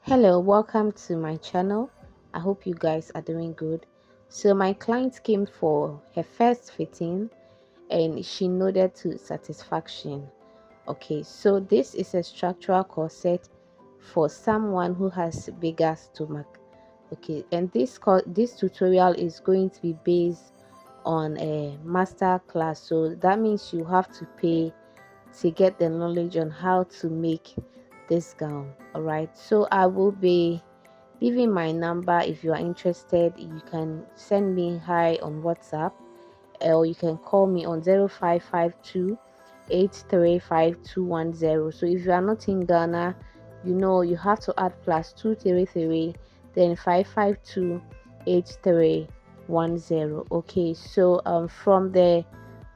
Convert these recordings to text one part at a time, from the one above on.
Hello, welcome to my channel. I hope you guys are doing good. So my client came for her first fitting and she nodded to satisfaction. Okay, so this is a structural corset for someone who has bigger stomach. Okay, and this tutorial is going to be based on a master class, so that means you have to pay to get the knowledge on how to make this gown. All right, so I will be leaving my number. If you are interested, you can send me hi on WhatsApp, or you can call me on 0552 835210. So if you are not in Ghana, you have to add +233 then 552 8310. Okay, so from the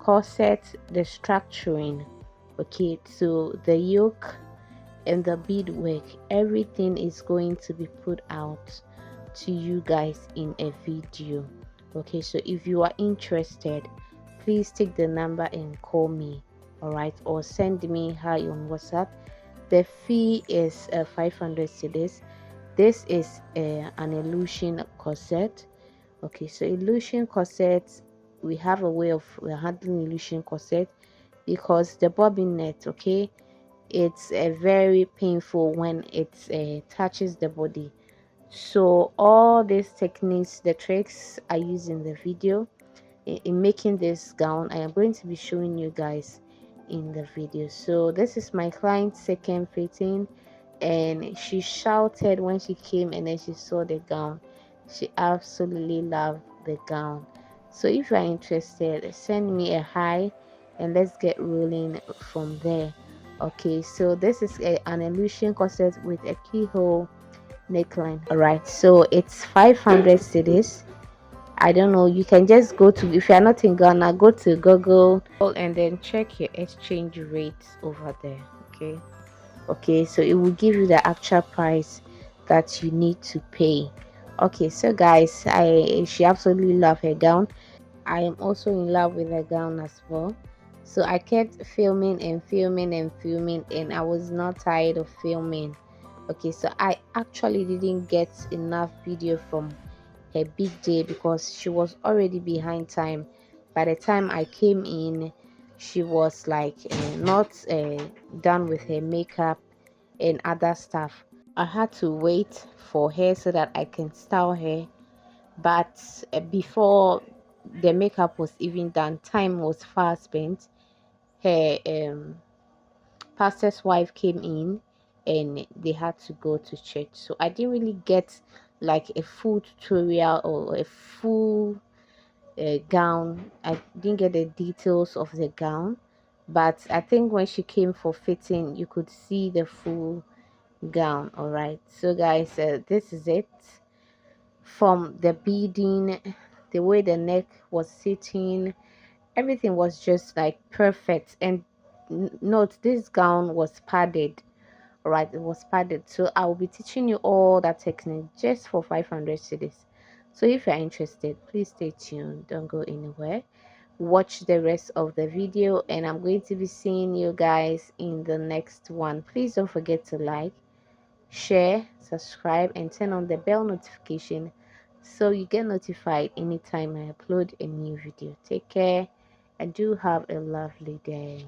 corset, the structuring, okay, to the yoke and the beadwork, everything is going to be put out to you guys in a video. Okay, so if you are interested, please take the number and call me, all right, or send me hi on WhatsApp. The fee is 500 cedis. This is an illusion corset. Okay, so illusion corset, we have a way of handling illusion corset because the bobbin net, okay, it's very painful when it touches the body. So all these techniques, the tricks I use in the video in making this gown, I am going to be showing you guys in the video. So this is my client's second fitting, and she shouted when she came and then she saw the gown. She absolutely loved the gown. So if you are interested, send me a hi and let's get rolling from there. Okay, so this is an illusion corset with a keyhole neckline. All right, so it's 500 cedis. I don't know, you can just go to, if you are not in Ghana, go to Google and then check your exchange rates over there. Okay, so it will give you the actual price that you need to pay. Okay, so guys, she absolutely love her gown. I am also in love with the gown as well. So I kept filming and filming and filming, and I was not tired of filming. Okay, so I actually didn't get enough video from her big day because she was already behind time. By the time I came in, she was like not done with her makeup and other stuff. I had to wait for her so that I can style her, but before the makeup was even done, time was far spent. Her pastor's wife came in and they had to go to church, so I didn't really get like a full tutorial or a full gown. I didn't get the details of the gown, but I think when she came for fitting, you could see the full gown. All right, so guys, this is it. From the beading, the way the neck was sitting, everything was just like perfect. And note, this gown was padded. All right, it was padded. So I will be teaching you all that technique just for 500 cedis. So if you're interested, please stay tuned, don't go anywhere, watch the rest of the video, and I'm going to be seeing you guys in the next one. Please don't forget to like, share, subscribe, and turn on the bell notification so you get notified anytime I upload a new video. Take care and do have a lovely day.